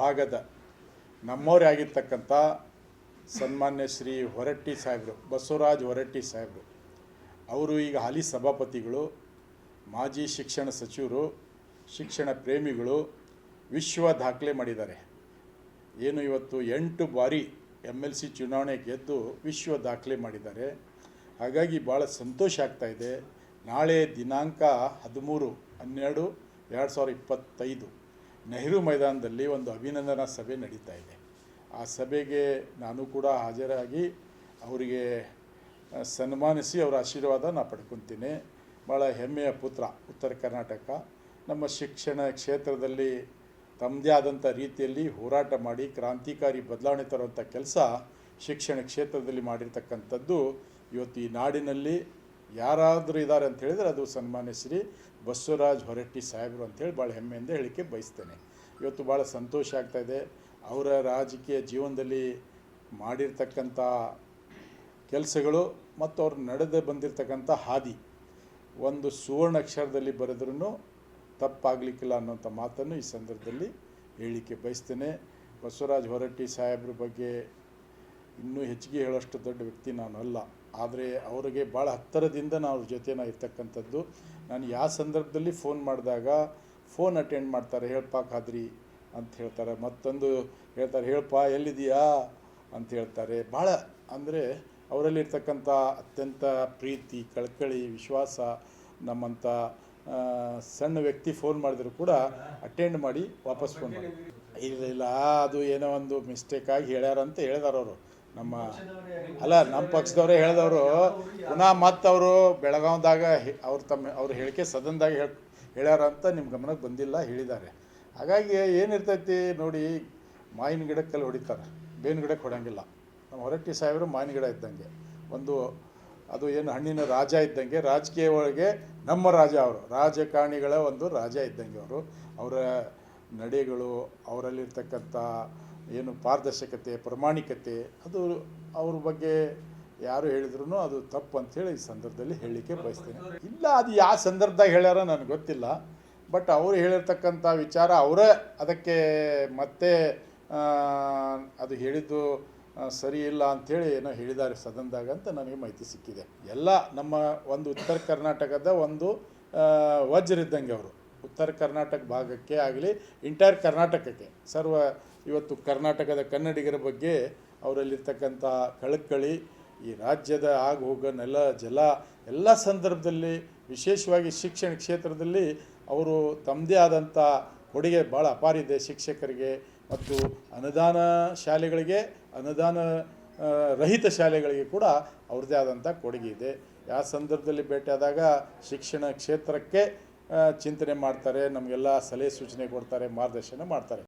ಭಾಗದ ನಮ್ಮವರೇ ಆಗಿರ್ತಕ್ಕಂಥ ಸನ್ಮಾನ್ಯ ಶ್ರೀ ಹೊರಟ್ಟಿ ಸಾಹೇಬರು, ಬಸವರಾಜ್ ಹೊರಟ್ಟಿ ಸಾಹೇಬರು ಅವರು ಈಗ ಹಾಲಿ ಸಭಾಪತಿಗಳು, ಮಾಜಿ ಶಿಕ್ಷಣ ಸಚಿವರು, ಶಿಕ್ಷಣ ಪ್ರೇಮಿಗಳು, ವಿಶ್ವ ದಾಖಲೆ ಮಾಡಿದ್ದಾರೆ. ಏನು ಇವತ್ತು 8 ಬಾರಿ MLC ಚುನಾವಣೆ ಗೆದ್ದು ವಿಶ್ವ ದಾಖಲೆ ಮಾಡಿದ್ದಾರೆ. ಹಾಗಾಗಿ ಭಾಳ ಸಂತೋಷ ಆಗ್ತಾಯಿದೆ. ನಾಳೆ ದಿನಾಂಕ 13/12/2025 ನೆಹರು ಮೈದಾನದಲ್ಲಿ ಒಂದು ಅಭಿನಂದನಾ ಸಭೆ ನಡೀತಾ ಇದೆ. ಆ ಸಭೆಗೆ ನಾನು ಕೂಡ ಹಾಜರಾಗಿ ಅವರಿಗೆ ಸನ್ಮಾನಿಸಿ ಅವರ ಆಶೀರ್ವಾದ ನಾನು ಪಡ್ಕೊತೀನಿ. ಭಾಳ ಹೆಮ್ಮೆಯ ಪುತ್ರ. ಉತ್ತರ ಕರ್ನಾಟಕ ನಮ್ಮ ಶಿಕ್ಷಣ ಕ್ಷೇತ್ರದಲ್ಲಿ ತಮ್ಮದೇ ಆದಂಥ ರೀತಿಯಲ್ಲಿ ಹೋರಾಟ ಮಾಡಿ ಕ್ರಾಂತಿಕಾರಿ ಬದಲಾವಣೆ ತರುವಂಥ ಕೆಲಸ ಶಿಕ್ಷಣ ಕ್ಷೇತ್ರದಲ್ಲಿ ಮಾಡಿರ್ತಕ್ಕಂಥದ್ದು ಇವತ್ತು ಈ ನಾಡಿನಲ್ಲಿ ಯಾರಾದರೂ ಇದ್ದಾರೆ ಅಂತ ಹೇಳಿದರೆ ಅದು ಸನ್ಮಾನ್ಯ ಶ್ರೀ ಬಸವರಾಜ್ ಹೊರಟ್ಟಿ ಸಾಹೇಬರು ಅಂಥೇಳಿ ಭಾಳ ಹೆಮ್ಮೆಯಿಂದ ಹೇಳಿಕೆ ಬಯಸ್ತೇನೆ. ಇವತ್ತು ಭಾಳ ಸಂತೋಷ ಆಗ್ತಾಯಿದೆ. ಅವರ ರಾಜಕೀಯ ಜೀವನದಲ್ಲಿ ಮಾಡಿರ್ತಕ್ಕಂಥ ಕೆಲಸಗಳು ಮತ್ತು ಅವ್ರು ನಡೆದು ಬಂದಿರತಕ್ಕಂಥ ಹಾದಿ ಒಂದು ಸುವರ್ಣ ಅಕ್ಷರದಲ್ಲಿ ಬರೆದ್ರೂ ತಪ್ಪಾಗಲಿಕ್ಕಿಲ್ಲ ಅನ್ನೋಂಥ ಮಾತನ್ನು ಈ ಸಂದರ್ಭದಲ್ಲಿ ಹೇಳಿಕೆ ಬಯಸ್ತೇನೆ. ಬಸವರಾಜ್ ಹೊರಟ್ಟಿ ಸಾಹೇಬ್ರ ಬಗ್ಗೆ ಇನ್ನೂ ಹೆಚ್ಚಿಗೆ ಹೇಳೋಷ್ಟು ದೊಡ್ಡ ವ್ಯಕ್ತಿ ನಾನು ಅಲ್ಲ, ಆದರೆ ಅವರಿಗೆ ಭಾಳ ಹತ್ತಿರದಿಂದ ನಾವು ಜೊತೆ ಇರ್ತಕ್ಕಂಥದ್ದು. ನಾನು ಯಾವ ಸಂದರ್ಭದಲ್ಲಿ ಫೋನ್ ಮಾಡಿದಾಗ ಫೋನ್ ಅಟೆಂಡ್ ಮಾಡ್ತಾರೆ, ಹೇಳಪ್ಪ ಖಾದ್ರಿ ಅಂತ ಹೇಳ್ತಾರೆ, ಮತ್ತೊಂದು ಹೇಳ್ತಾರೆ ಹೇಳಪ್ಪ ಎಲ್ಲಿದೆಯಾ ಅಂತ ಹೇಳ್ತಾರೆ. ಭಾಳ ಅಂದರೆ ಅವರಲ್ಲಿರ್ತಕ್ಕಂಥ ಅತ್ಯಂತ ಪ್ರೀತಿ, ಕಳಕಳಿ, ವಿಶ್ವಾಸ. ನಮ್ಮಂಥ ಸಣ್ಣ ವ್ಯಕ್ತಿ ಫೋನ್ ಮಾಡಿದ್ರು ಕೂಡ ಅಟೆಂಡ್ ಮಾಡಿ ವಾಪಸ್ ಫೋನ್ ಮಾಡಿ ಇಲ್ಲ ಅದು ಏನೋ ಒಂದು ಮಿಸ್ಟೇಕಾಗಿ ಹೇಳ್ಯಾರಂತ ಹೇಳಿದಾರೆ ಅವರು. ನಮ್ಮ ಪಕ್ಷದವರೇ ಹೇಳಿದವರು ಪುನಃ ಮತ್ತು ಅವರು ಬೆಳಗಾವ್ದಾಗ ಅವ್ರ ಹೇಳಿಕೆ ಸದನದಾಗ ಹೇಳ್ಯಾರ ಅಂತ ನಿಮ್ಮ ಗಮನಕ್ಕೆ ಬಂದಿಲ್ಲ, ಹೇಳಿದ್ದಾರೆ. ಹಾಗಾಗಿ ಏನಿರ್ತೈತಿ ನೋಡಿ, ಮಾವಿನ ಗಿಡಕ್ಕಲ್ಲಿ ಹೊಡಿತಾರೆ, ಬೇವಿನ ಗಿಡಕ್ಕೆ ಹೊಡೋಂಗಿಲ್ಲ. ನಮ್ಮ ಹೊರಟ್ಟಿ ಸಾಹೇಬರು ಮಾವಿನ ಗಿಡ ಇದ್ದಂಗೆ, ಒಂದು ಅದು ಏನು ಹಣ್ಣಿನ ರಾಜ ಇದ್ದಂಗೆ. ರಾಜಕೀಯ ಒಳಗೆ ನಮ್ಮ ರಾಜ ಅವರು, ರಾಜಕಾರಣಿಗಳ ಒಂದು ರಾಜ ಇದ್ದಂಗೆ ಅವರು. ಅವರ ನಡೆಗಳು, ಅವರಲ್ಲಿರ್ತಕ್ಕಂಥ ಏನು ಪಾರದರ್ಶಕತೆ, ಪ್ರಾಮಾಣಿಕತೆ, ಅದು ಅವ್ರ ಬಗ್ಗೆ ಯಾರು ಹೇಳಿದ್ರು ಅದು ತಪ್ಪು ಅಂಥೇಳಿ ಈ ಸಂದರ್ಭದಲ್ಲಿ ಹೇಳಲಿಕ್ಕೆ ಬಯಸ್ತೇನೆ. ಇಲ್ಲ, ಅದು ಯಾವ ಸಂದರ್ಭದಾಗ ಹೇಳ್ಯಾರ ನನಗೆ ಗೊತ್ತಿಲ್ಲ. ಬಟ್ ಅವರು ಹೇಳಿರ್ತಕ್ಕಂಥ ವಿಚಾರ ಅವರೇ ಅದಕ್ಕೆ ಮತ್ತೆ ಅದು ಹೇಳಿದ್ದು ಸರಿ ಇಲ್ಲ ಅಂಥೇಳಿ ಏನೋ ಹೇಳಿದ್ದಾರೆ ಸದನದಾಗ ಅಂತ ನನಗೆ ಮಾಹಿತಿ ಸಿಕ್ಕಿದೆ. ಎಲ್ಲ ನಮ್ಮ ಒಂದು ಉತ್ತರ ಕರ್ನಾಟಕದ ಒಂದು ವಜ್ರ ಇದ್ದಂಗೆ ಅವರು. ಉತ್ತರ ಕರ್ನಾಟಕ ಭಾಗಕ್ಕೆ ಆಗಲಿ, ಇಂಟೈರ್ ಕರ್ನಾಟಕಕ್ಕೆ ಇವತ್ತು ಕರ್ನಾಟಕದ ಕನ್ನಡಿಗರ ಬಗ್ಗೆ ಅವರಲ್ಲಿರ್ತಕ್ಕಂಥ ಕಳಕಳಿ, ಈ ರಾಜ್ಯದ ಆಗು ಹೋಗೋ ನೆಲ ಜಲ ಎಲ್ಲ ಸಂದರ್ಭದಲ್ಲಿ, ವಿಶೇಷವಾಗಿ ಶಿಕ್ಷಣ ಕ್ಷೇತ್ರದಲ್ಲಿ ಅವರು ತಮ್ಮದೇ ಆದಂಥ ಕೊಡುಗೆ ಭಾಳ ಅಪಾರಿದೆ. ಶಿಕ್ಷಕರಿಗೆ ಮತ್ತು ಅನುದಾನ ಶಾಲೆಗಳಿಗೆ, ಅನುದಾನ ರಹಿತ ಶಾಲೆಗಳಿಗೆ ಕೂಡ ಅವ್ರದ್ದೇ ಆದಂಥ ಕೊಡುಗೆ ಇದೆ. ಯಾವ ಸಂದರ್ಭದಲ್ಲಿ ಭೇಟಿಯಾದಾಗ ಶಿಕ್ಷಣ ಕ್ಷೇತ್ರಕ್ಕೆ ಚಿಂತನೆ ಮಾಡ್ತಾರೆ, ನಮಗೆಲ್ಲ ಸಲಹೆ ಸೂಚನೆ ಕೊಡ್ತಾರೆ, ಮಾರ್ಗದರ್ಶನ ಮಾಡ್ತಾರೆ.